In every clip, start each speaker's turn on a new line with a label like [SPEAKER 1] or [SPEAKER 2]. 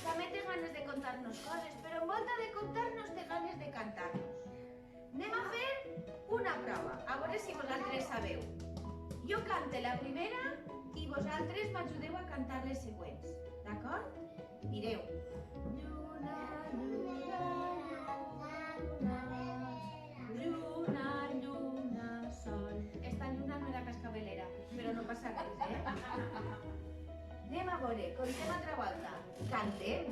[SPEAKER 1] també té ganes de contar-nos coses, però en volta de contar-nos té ganes de cantar-nos. Anem a fer una prova, a veure si vosaltres sabeu. Jo cante la primera i vosaltres m'ajudeu a cantar les següents, d'acord? Mireu. Lluna, lluna, lluna, lluna, sol. Esta lluna no era cascabelera, però no passa res, Anem a veure, contem altra volta. Cantem.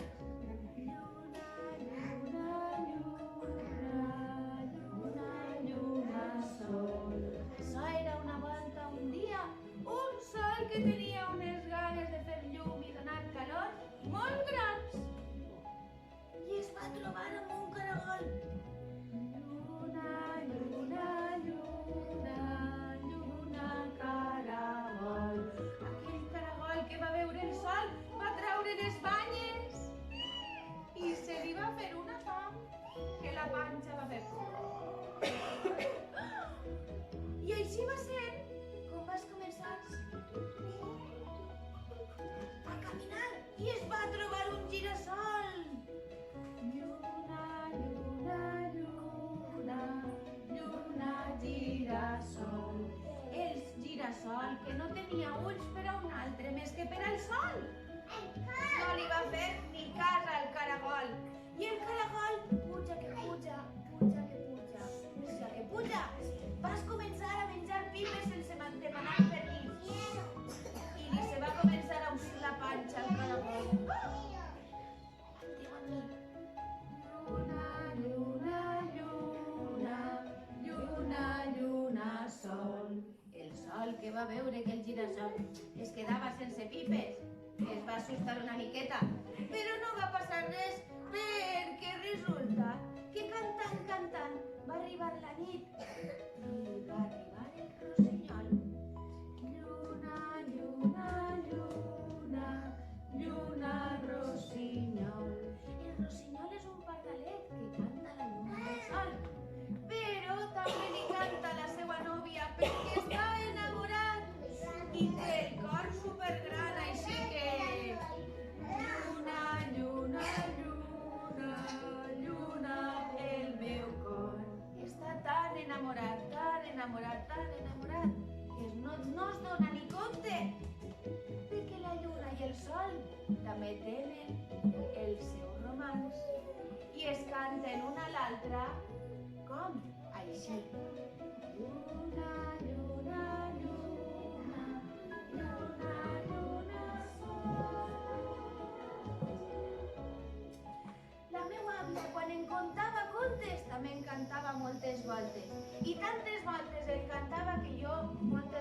[SPEAKER 1] Lluna, lluna, lluna, lluna, lluna, sol. Això era una volta, un dia, un sol que tenia unes ganes de fer llum i donar calor molt grans. I es va trobar amb un caragol. Lluna, lluna, lluna, lluna, caragol. Aquell caragol que va veure el sol va treure les banyes i se li va fer una fam que la panxa va fer. I així va ser com vas començar a caminar i es va trobar un girassol. Lluna, lluna, lluna, lluna, girassol. El girassol que no tenia ulls per a un altre més que per al sol. No li va fer ni cas al caragol. I el caragol puja que puja, puja que puja, puja que puja. Vas començar a menjar pipes sense demanar permís. I li se va començar a usar la panxa al caragol. Diu a mi. Lluna, lluna, lluna, lluna, lluna, sol. El sol que va veure que el girassol es quedava sense pipes es va assustar una miqueta, però no va passar res perquè resulta que cantant va arribar la nit i va arribar el rossinyol. Lluna, lluna, lluna, lluna, rossinyol. El rossinyol és un pardalet que canta la lluna del sol, però també li canta la seva nòvia perquè està enamorat i té el cor supergran, així que lluna, lluna, lluna, lluna, el meu cor està tan enamorat, tan enamorat, tan enamorat que no es dona ni compte de que la lluna i el sol també tenen el seu romanç i es canten una a l'altra com? Així. Lluna, lluna, lluna, lluna, lluna, sol. La meua àvia, quan em contava contes, també em cantava moltes voltes. I tantes voltes em cantava que jo moltes